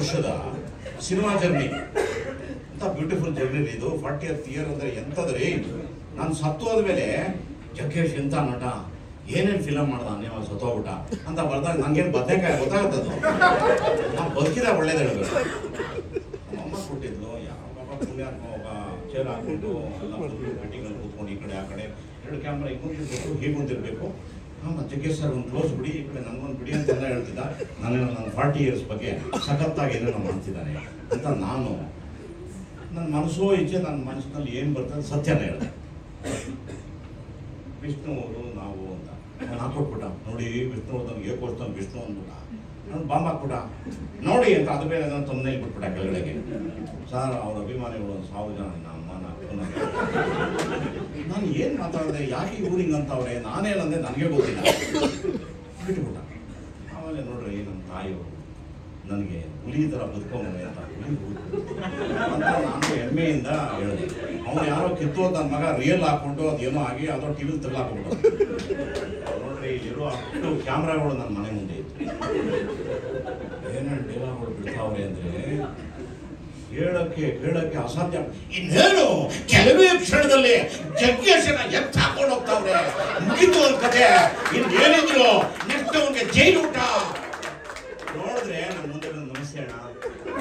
ವರ್ಷದ cinema journey ಅಂತ beautiful journey ಇದು. 40th ಇಯರ್ ಅಂದರೆ ಎಂಥದ್ರಿ. ನಾನು ಸತ್ತು ಹೋದ್ಮೇಲೆ ಜಗ್ಗೇಶ್ ಎಂಥ ನಟ, ಏನೇನು ಫಿಲಮ್ ಮಾಡ್ದ ನೀವು ಸತ್ತೋಗ್ಬಿಟ್ಟ ಅಂತ ಬರ್ದಾಗ ನನಗೇನು ಬದನೆಕಾಯಿ ಗೊತ್ತಾಗುತ್ತದು. ನಾವು ಬದುಕಿದ ಒಳ್ಳೇದು ಹೇಳಬೇಕು. ಅಮ್ಮ ಕೊಟ್ಟಿದ್ಲು, ಯಾವ ಪುಣ್ಯಾತ್ಮ ಒಬ್ಬ ಚೇರ್ ಹಾಕ್ಬಿಟ್ಟು ಎಲ್ಲ ಮೀಟಿಂಗಲ್ಲಿ ಕೂತ್ಕೊಂಡು ಈ ಕಡೆ ಆ ಕಡೆ 2 ಕ್ಯಾಮ್ರಾ ಈಗ ಕುಂತಿರ್ಬೇಕು, ಹೀಗೆ ಕುಂತಿರ್ಬೇಕು. ಜಗ್ಗೇಶ್ ಸರ್ ಒಂದು ಕ್ಲೋಸ್ ಬಿಡಿ, ಈ ಕಡೆ ನನಗೊಂದು ಬಿಡಿ ಅಂತೆಲ್ಲ ಹೇಳ್ತಿದ್ದ. ನನ್ನ 40 ಇಯರ್ಸ್ ಬಗ್ಗೆ ಸಖತ್ತಾಗಿ ಏನೇನೋ ಮಾಡ್ತಿದ್ದಾನೆ ಅಂತ ನಾನು ನನ್ನ ಮನಸ್ಸೋ ಇಚ್ಛೆ ನನ್ನ ಮನಸ್ಸಿನಲ್ಲಿ ಏನು ಬರ್ತದೆ ಸತ್ಯನೇ ಹೇಳಿದೆ. ವಿಷ್ಣು ಅವರು ನಾವು ಅಂತ ಅವ್ನು ಹಾಕೊಟ್ಬಿಟ್ಟ. ನೋಡಿ ವಿಷ್ಣು ಅವ್ರದ್ದು ಏಕೋಸ್ತಾನೆ ವಿಷ್ಣು ಅಂದ್ಬಿಟ್ಟ. ನಾನು ಬಾಂಬ್ ಹಾಕ್ಬಿಟ್ಟ ನೋಡಿ ಅಂತ ಅದು ಬೇರೆ ನಾನು ತೊಂದರೆ ಬಿಟ್ಬಿಟ್ಟ ಕೆಳಗಡೆಗೆ. ಸರ್ ಅವ್ರ ಅಭಿಮಾನಿಗಳು 1000 ಜನ, ನಮ್ಮ ನಾನು ಏನು ಮಾತಾಡಿದೆ, ಯಾಕೆ ಊರಿಂಗ್ ಅಂತವ್ರೆ, ನಾನೇನಂದ್ರೆ ನನಗೆ ಗೊತ್ತಿಲ್ಲ, ಬಿಟ್ಬಿಟ್ಟ. ಆಮೇಲೆ ನೋಡ್ರಿ ನಮ್ಮ ತಾಯಿಯವರು ನನಗೆ ಹುಲಿ ಥರ ಬದುಕೊಂಬೆ ಅಂತ ಅಂತ ನಾನು ಹೆಮ್ಮೆಯಿಂದ ಹೇಳಿದೆ. ಅವನು ಯಾರೋ ಕಿತ್ತೋದು ನನ್ನ ಮಗ ರಿಯಲ್ ಹಾಕ್ಕೊಂಡು ಅದೇನೋ ಆಗಿ ಅದೋ ಟಿವಿಲಿ ತಗ್ಲಾಕ್ಬಿಟ್ಟು. ನೋಡ್ರಿ ಇಲ್ಲಿರೋ ಅಷ್ಟು ಕ್ಯಾಮ್ರಾಗಳು ನನ್ನ ಮನೆ ಮುಂದೆ ಇತ್ತು. ಏನೇನು ಡೈಲಾಗ್ಗಳು ಬಿಡ್ತಾವ್ರೆ ಅಂದರೆ ಕೇಳಕ್ಕೆ ಅಸಾಧ್ಯ. ಇನ್ನೇನು ಕೆಲವೇ ಕ್ಷಣದಲ್ಲಿ ಜಗ್ಗೇಶನ ಎತ್ತ ಹಾಕೊಂಡು ಹೋಗ್ತಾವ್ರೆ, ಮುಗಿತು ಒಂದು ಕತೆ, ಇನ್ನೇನಿದ್ರು ನೆಕ್ಸ್ಟ್ ಅವನಿಗೆ ಜೈಲು ಊಟ. ನೋಡಿದ್ರೆ ನನ್ನ ಮುಂದೆ ನಮಸ್ತೆ ಅಣ್ಣ,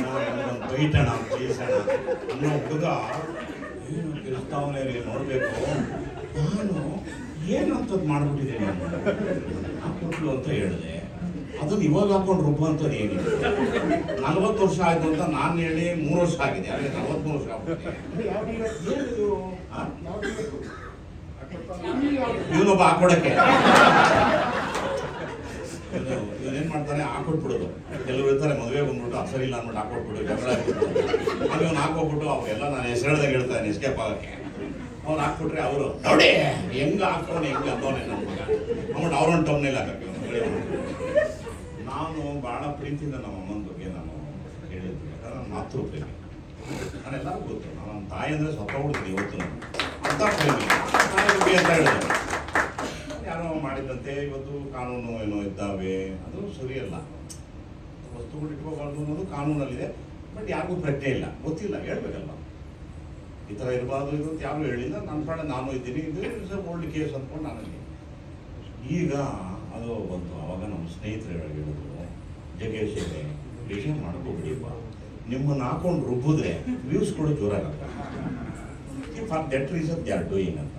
ನಮಗೊಂದು ಬೈಟಣ ಪ್ಲೀಸ್ ಅಣ್ಣ ಅನ್ನೋ ಹುಡುಗ ಏನು ಗೆಲ್ತಾವನೇ ರೀ ನೋಡಬೇಕು. ನಾನು ಏನಂತದ್ದು ಮಾಡ್ಬಿಟ್ಟಿದ್ದೀನಿ ಹಾಕ್ಬಿಟ್ಲು ಅಂತ ಹೇಳಿದೆ. ಅದನ್ನು ಇವಾಗ ಹಾಕೊಂಡು ರುಬ್ಬಂಥದ್ದು ಏನಿದೆ. 40 ವರ್ಷ ಆಯಿತು ಅಂತ ನಾನು ಹೇಳಿ 3 ವರ್ಷ ಆಗಿದೆ, ಅದೇ 43 ವರ್ಷ ಆಗ್ಬಿಟ್ಟಿದೆ. ಇವನೊಬ್ಬ ಹಾಕೊಡಕ್ಕೆ ಇವನೇನು ಮಾಡ್ತಾನೆ, ಹಾಕೊಟ್ಬಿಡೋದು. ಕೆಲವರು ಇರ್ತಾರೆ ಮದುವೆ ಬಂದ್ಬಿಟ್ಟು ಅಸರಿ ಇಲ್ಲ ಅಂದ್ಬಿಟ್ಟು ಹಾಕೊಟ್ಬಿಟ್ಟು ಜಗಳ ಆಗಿ ಅವ್ನು ಹಾಕೋಗ್ಬಿಟ್ಟು ಅವೆಲ್ಲ ನಾನು ಹೆಸರದಾಗ ಹೇಳ್ತಾನೆ ಎಸ್ಕೇಪ್ ಆಗೋಕ್ಕೆ. ಅವ್ನು ಹಾಕ್ಬಿಟ್ರೆ ಅವರು ನೋಡಿ ಹೆಂಗೆ ಹಾಕೋನೆ ಹೆಂಗೆ ಅಂದವನೇ ನನ್ನ ಮಗ ಅಂದ್ಬಿಟ್ಟು ಅವ್ರೊಂದು ಟೌನಲ್ಲಿ ಹಾಕಕ್ಕೆ. ನಾನು ಭಾಳ ಪ್ರೀತಿಯಿಂದ ನಮ್ಮ ಅಮ್ಮನ ಬಗ್ಗೆ ನಾನು ಹೇಳಿದ್ದೆ. ಯಾಕಂದ್ರೆ ನನ್ನ ಮಾತೃ ಪ್ರೇಮಿ, ನಾನೆಲ್ಲರೂ ಗೊತ್ತು. ನನ್ನ ತಾಯಿ ಅಂದರೆ ಸತ್ತೋಗ್ಬಿಡ್ತೀನಿ ಇವತ್ತು ನಾನು ಅಂತ ಪ್ರೇಮಿ ತಾಯಿ ಬಗ್ಗೆ ಅಂತ ಹೇಳಿದೆ. ಯಾರೋ ಮಾಡಿದಂತೆ ಇವತ್ತು ಕಾನೂನು ಏನೋ ಇದ್ದಾವೆ, ಅದು ಸರಿಯಲ್ಲ. ವಸ್ತುಗಳು ಇಟ್ಕೋಬಾರ್ದು ಅನ್ನೋದು ಕಾನೂನಲ್ಲಿದೆ. ಬಟ್ ಯಾರಿಗೂ ಪ್ರಜ್ಞೆ ಇಲ್ಲ, ಗೊತ್ತಿಲ್ಲ, ಹೇಳ್ಬೇಕಲ್ವ ಈ ಥರ ಇರಬಾರ್ದು ಇದು ಅಂತ ಯಾರು ಹೇಳಿಲ್ಲ. ನನ್ನ ಪಾಡ ನಾನು ಇದ್ದೀನಿ, ಇದು ಓಲ್ಡ್ ಕೇಸ್ ಅಂದ್ಕೊಂಡು ನಾನು ಈಗ ಅದು ಬಂತು. ಆವಾಗ ನಮ್ಮ ಸ್ನೇಹಿತರು ಹೇಳಿದ್ರು, ಜಗ್ಗೇಶ್ ವಿಷಯ ಮಾಡ್ಕೋಬಿಡಿಪ್ಪ, ನಿಮ್ಮನ್ನು ಹಾಕೊಂಡು ರುಬ್ಬಿದ್ರೆ ವ್ಯೂಸ್ ಕೂಡ ಜೋರಾಗತ್ತ. For that reason they are doing ಅಂತ.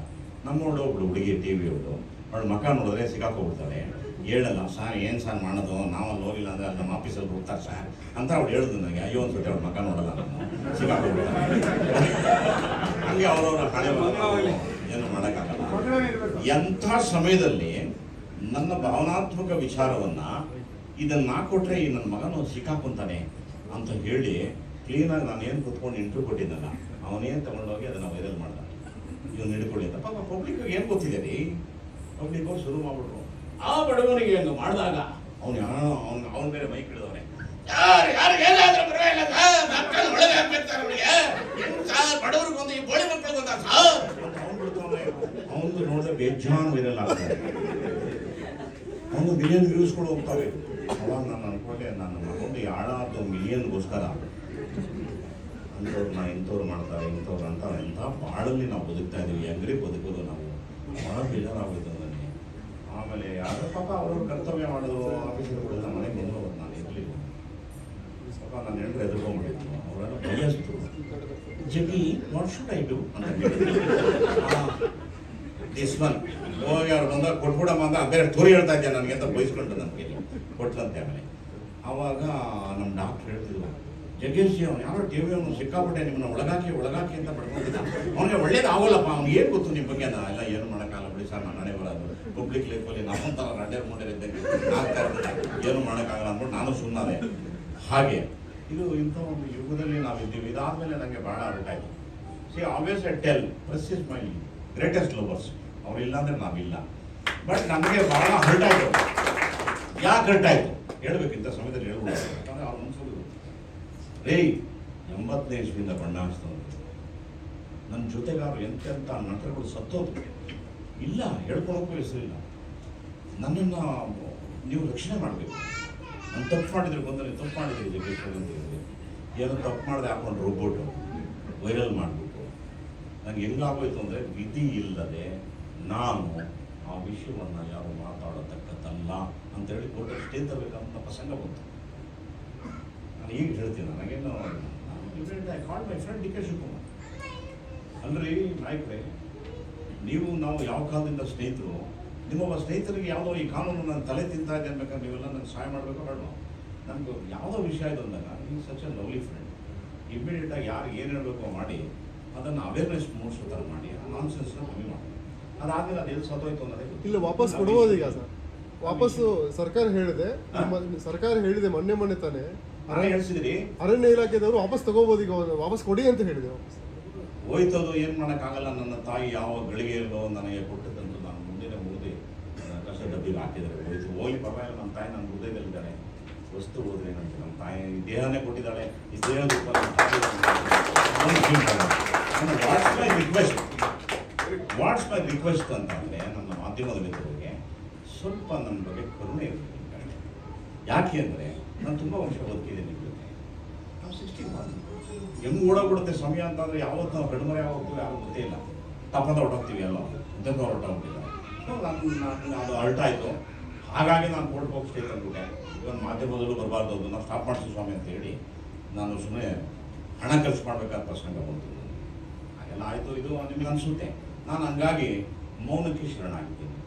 ನಮ್ಮೋಡು ಒಬ್ಳು ಹುಡುಗಿ ಟಿ ವಿ ಅವಳು, ಅವಳು ಮಕ್ಕ ನೋಡಿದ್ರೆ ಸಿಕ್ಕಾಕೋಗ್ಬಿಡ್ತಾಳೆ. ಹೇಳಲ್ಲ ಸರ್ ಏನು ಸರ್ ಮಾಡೋದು, ನಾವಲ್ಲಿ ಹೋಗಿಲ್ಲ ಅಂದರೆ ಅಲ್ಲಿ ನಮ್ಮ ಆಫೀಸಲ್ಲಿ ಹೋಗ್ತಾರೆ ಸರ್ ಅಂತ ಅವಳು ಹೇಳಿದ್ರು ನನಗೆ. ಅಯ್ಯೋ ಅನ್ಸುತ್ತೆ ಅವ್ಳು ಮಕ್ಕ ನೋಡಲ್ಲ, ನಾನು ಸಿಕ್ಕಾಕೋಗ್ಬಿಡ್ತಾಳೆ. ಹಂಗೆ ಅವರವರ ಹಣೆ ಏನು ಮಾಡೋಕ್ಕಾಗಲ್ಲ. ಎಂಥ ಸಮಯದಲ್ಲಿ ನನ್ನ ಭಾವನಾತ್ಮಕ ವಿಚಾರವನ್ನು ಇದನ್ನು ಹಾಕೊಟ್ರೆ ಈ ನನ್ನ ಮಗನು ಸಿಕ್ಕಾಕೊಂತಾನೆ ಅಂತ ಹೇಳಿ ಕ್ಲೀನಾಗಿ ನಾನು ಏನು ಕೂತ್ಕೊಂಡು ಇಂಟ್ರ್ಯೂ ಕೊಟ್ಟಿದ್ದಲ್ಲ, ಅವನೇನು ತಗೊಂಡೋಗಿ ಅದನ್ನು ವೈರಲ್ ಮಾಡ್ದ. ಇವನು ಹಿಡ್ಕೊಳ್ಳಿ ಅಂತ. ಪಾಪ ಪಬ್ಲಿಕ್ಗೆ ಏನು ಗೊತ್ತಿದೆ ರೀ, ಪಬ್ಲಿಕ್ ಅವ್ರು ಶುರು ಮಾಡ್ಬಿಟ್ರು. ಆ ಬಡವನಿಗೆ ಹಂಗೆ ಮಾಡಿದಾಗ ಅವನು ಬೇರೆ ಮೈಕ್ ಹಿಡಿದವನೆ, ಯಾರಿಗೇನಾದ್ರೂ ಪರವಾಗಿಲ್ಲ ಸರ್, ಒಳಗೆ ಹಾಕ್ಬೇಕು ಅವನಿಗೆ ಸರ್, ಬಡವ್ರಿಗೊಂದು ಈ ಬೋಳಿ ಮಕ್ಕಳಿಗೊಂದ ಸರ್ ಅಂತ ಅವ್ನು ಬಿಡ್ತಾವನೆ. ಅವನು ನೋಡಿದ್ರೆ ಬೇಜಾನ್ ವೈರಲ್ ಆಗ್ತಾರೆ, ಅವನು ಮಿಲಿಯನ್ ವ್ಯೂಸ್ಗಳು ಹೋಗ್ತವೆ. ಅವಾಗ ನಾನು ಅನ್ಕೊಂಡೆ, ನನ್ನ ಮಗೊಂಡು ಯಾಳಾರ್ದು ಮಿಲಿಯನ್ಗೋಸ್ಕರ ಅಂಥವ್ರನ್ನ ಇಂಥವ್ರು ಮಾಡ್ತಾರೆ, ಇಂಥವ್ರು ಅಂತಾರೆ. ಎಂಥ ಬಾಳಲ್ಲಿ ನಾವು ಬದುಕ್ತಾ ಇದ್ದೀವಿ, ಹೆಂಗ್ರಿ ಬದುಕೋದು ನಾವು. ಭಾಳ ಬೇಜಾರಾಗೋಯ್ತು ನನಗೆ. ಆಮೇಲೆ ಯಾರು ಪಾಪ ಅವರು ಕರ್ತವ್ಯ ಮಾಡಿದ್ರು, ಆಫೀಸರ್ಗಳೆಲ್ಲ ಮನೆಗೆ ಬಂದು ನಾನು ಇರಲಿಲ್ಲ. ಪಾಪ ನಾನು ಹೇಳಿದ್ರೆ ಎದುರ್ಕೊಂಡ್ಬಿಟ್ಟಿದ್ರು. ಅವರೆಲ್ಲ ಬಯಸ್ತು, ಜಗ್ಗಿ ವಾಟ್ ಶುಡ್ ಐ ಡು ಅಂತ ದಿಸ್ ಒನ್ ಹೋಗಿ ಅವ್ರು ಬಂದಾಗ ಕೊಟ್ಬಿಡಮ್ಮ ಅಂತ ಬೇರೆ ಸ್ಟೋರಿ ಹೇಳ್ತಾ ಇದ್ದೆ ನನಗೆ ಅಂತ ಬಯಸ್ಕೊಂಡು ನನಗೆ ಕೊಟ್ಟಂತೆ. ಆಮೇಲೆ ಆವಾಗ ನಮ್ಮ ಡಾಕ್ಟ್ರ್ ಹೇಳ್ತಿದ್ರು, ಜಗ್ಗೇಶ್ ಅವನು ಯಾರೋ ಟಿ ವಿ ಅವನು ಸಿಕ್ಕಾಪಟ್ಟೆ ನಿಮ್ಮನ್ನ ಒಳಗಾಕಿ ಅಂತ ಪಡ್ಕೊಂಡಿದ್ದ, ಅವನಿಗೆ ಒಳ್ಳೇದು ಆಗೋಲ್ಲಪ್ಪ, ಅವ್ನಿಗೆ ಏನು ಗೊತ್ತು ನಿಮ್ಮ ಬಗ್ಗೆ. ಎಲ್ಲ ಏನು ಮಾಡೋಕ್ಕಾಗಲ್ಲ ಬಿಡಿ ಸರ್, ನಾನು ನಾನೇ ಬರೋದು ಪಬ್ಲಿಕ್ ಲೈಫಲ್ಲಿ ನಮ್ಮಂತರ ರಡ್ಡೇರ್ ಮುಂಡಿರಿದ್ದಂಗೆ ಆಗ್ತಾ ಇರ್ತದೆ, ಏನು ಮಾಡೋಕ್ಕಾಗಲ್ಲ ಅಂದ್ಬಿಟ್ಟು ನಾನು ಸುಮ್ಮನೆ. ಹಾಗೆ ಇದು ಇಂಥ ಒಂದು ಯುಗದಲ್ಲಿ ನಾವಿದ್ದೀವಿ. ಇದಾದಮೇಲೆ ನನಗೆ ಭಾಳ ಅರ್ಟಾಯಿತು. See always I tell press is my greatest lovers, ಅವರಿಲ್ಲ ಅಂದರೆ ನಾವಿಲ್ಲ. ಬಟ್ ನಮಗೆ ಭಾಳ ಹರ್ಟಾಯಿತು. ಯಾಕೆ ಹರ್ಟಾಯಿತು ಹೇಳ್ಬೇಕಿಂತ ಸಮಯದಲ್ಲಿ ಹೇಳ್ಬೋದು. ಯಾಕಂದರೆ ಅವ್ರು ಅನ್ಸೋದು ರೇ 80ನೇ ಇಸ್ವಿಯಿಂದ ಬಣ್ಣ ಹಾಕ್ಸ್ತವ್ರು, ನನ್ನ ಜೊತೆಗಾರರು ಎಂತೆಂಥ ನಟರುಗಳು ಸತ್ತೋದ್ರು, ಇಲ್ಲ ಹೇಳ್ಕೊಳಕ್ಕೂ ಹೆಸರಿಲ್ಲ. ನನ್ನನ್ನು ನೀವು ರಕ್ಷಣೆ ಮಾಡಬೇಕು, ನಾನು ತಪ್ಪು ಮಾಡಿದ್ರೆ ಬಂದರೆ ತಪ್ಪು ಮಾಡಿದ್ರೆ ಜಗ್ಗೇಶ್ವರ ಅಂತ ಹೇಳಿದೆ, ಏನೋ ತಪ್ಪು ಮಾಡಿದೆ ಹಾಕೊಂಡು ರೋಬೋಟು ವೈರಲ್ ಮಾಡಿಬಿಟ್ಟು ನನಗೆ ಹೆಂಗಾಗೋಯ್ತು ಅಂದರೆ ವಿಧಿ ಇಲ್ಲದೆ ನಾನು ಆ ವಿಷಯವನ್ನು ಯಾರು ಮಾತಾಡತಕ್ಕದ್ದಲ್ಲ ಅಂತೇಳಿ ಕೊಟ್ಟು ಸ್ಟೇ ತರಬೇಕಂತ ಪ್ರಸಂಗ ಬಂತು. ನಾನು ಈಗ ಹೇಳ್ತೀನಿ, ನನಗೇನು I call my friend D K Shivakumar. ಅಲ್ರಿ ನಾಯಕರೇ, ನಾವು ಯಾವ ಕಾಲದಿಂದ ಸ್ನೇಹಿತರು, ನಿಮ್ಮೊಬ್ಬ ಸ್ನೇಹಿತರಿಗೆ ಯಾವುದೋ ಈ ಕಾನೂನು ನಾನು ತಲೆ ತಿಂತಾ ಇದೆ ಅನ್ಬೇಕಾದ್ರೆ ನೀವೆಲ್ಲ ನನಗೆ ಸಹಾಯ ಮಾಡಬೇಕು ಬೇಡ. ನನಗೆ ಯಾವುದೋ ವಿಷಯ ಇದು ಅಂದಾಗ ಈ ಸಚ್ ಎ ಲವ್ಲಿ ಫ್ರೆಂಡ್, ಇಮ್ಮಿಡಿಯೇಟಾಗಿ ಯಾರು ಏನು ಹೇಳಬೇಕು ಮಾಡಿ ಅದನ್ನು ಅವೇರ್ನೆಸ್ ಮೂಡಿಸೋ ಥರ ಮಾಡಿ ಆ ನಾನ್ಸೆನ್ಸ್ನ ಕಮ್ಮಿ ಮಾಡಿ. ಅದಾದ್ಮೇಲೆ ಅದು ಎಲ್ಲಿ ಸತ್ತೋಯ್ತು ಅನ್ನೋದೇ ಇಲ್ಲ, ವಾಪಸ್ ಕೊಡ್ಬೋದು ಈಗ ಸರ್. ವಾಪಸ್ಸು ಸರ್ಕಾರ ಹೇಳಿದೆ ಮೊನ್ನೆ ತಾನೇ ಹೇಳ್ಸಿದ್ರಿ, ಅರಣ್ಯ ಇಲಾಖೆದವರು ವಾಪಸ್ ತಗೋಬೋದು, ಈಗ ವಾಪಸ್ ಕೊಡಿ ಅಂತ ಹೇಳಿದೆ. ವಾಪಸ್ ಹೋಯ್ತದು ಏನು ಮಾಡೋಕ್ಕಾಗಲ್ಲ. ನನ್ನ ತಾಯಿ ಯಾವ ಗಳಿಗೆಯಲ್ಲೋ ನನಗೆ ಕೊಟ್ಟದಂತೂ ನಾನು ಮುಂದಿನ ಮುಗಿದು ಕಸ ಡಬ್ಬಿಗೆ ಹಾಕಿದ್ದಾರೆ. ಹೋಯ್ತು ಹೋಗಿ ಪರವಾಗಿಲ್ಲ, ನನ್ನ ತಾಯಿ ನನ್ನ ಹೃದಯದಲ್ಲಿದ್ದಾಳೆ. ವಸ್ತು ಹೋದ್ರೆ ಏನಂತ ನಮ್ಮ ತಾಯಿ ದೇಹನೇ ಕೊಟ್ಟಿದ್ದಾಳೆ, ಈ ದೇಹದ ವಾಟ್ಸ್ ಮೈ ರಿಕ್ವೆಸ್ಟ್ ಅಂತ ಅಂದರೆ ನನ್ನ ಮಾಧ್ಯಮದ ಮಿತ್ರರಿಗೆ ಸ್ವಲ್ಪ ನನ್ನ ಬಗ್ಗೆ ಕರುಣೆ ಇರುತ್ತೆ. ಯಾಕೆ ಅಂದರೆ ನಾನು ತುಂಬ ವರ್ಷ ಬದುಕಿದ್ದೀನಿ ಜೊತೆ. ನಾವು 61 ಹೆಂಗೆ ಓಡೋಗ್ಬಿಡುತ್ತೆ ಸಮಯ ಅಂತಂದರೆ ಯಾವತ್ತು ನಾವು ಗಡ್ಮರೆ ಹೋಗ್ತೀವಿ ಯಾರು ಗೊತ್ತೇ ಇಲ್ಲ. ತಪ್ಪದ ಹೊರಟೋಗ್ತೀವಿ ಎಲ್ಲ ಉದ್ದಕ್ಕೆ ಹೊರಟೋಗ್ತಿಲ್ಲ. ಸೊ ನಾನು ಅದು ಅರ್ಟಾಯಿತು. ಹಾಗಾಗಿ ನಾನು ಕೋರ್ಟ್ಗೆ ಹೋಗಿ ಸ್ಟೇ ತಂದ್ಬಿಟ್ಟೆ. ಇವನ್ ಮಾಧ್ಯಮದಲ್ಲೂ ಬರಬಾರ್ದು, ಅದನ್ನು ಸ್ಟಾಪ್ ಮಾಡಿಸಿ ಸ್ವಾಮಿ ಅಂತ ಹೇಳಿ ನಾನು ಸುಮ್ಮನೆ ಹಣ ಖರ್ಚು ಮಾಡಬೇಕಾದ ಪ್ರಸಂಗ ಬಂತು. ಹಾಗೆಲ್ಲ ಆಯಿತು. ಇದು ನಿಮಗೆ ಅನಿಸುತ್ತೆ. ನಾನು ಹಂಗಾಗಿ ಮೌನಕ್ಕೆ ಶರಣಾಗಿದ್ದೀನಿ.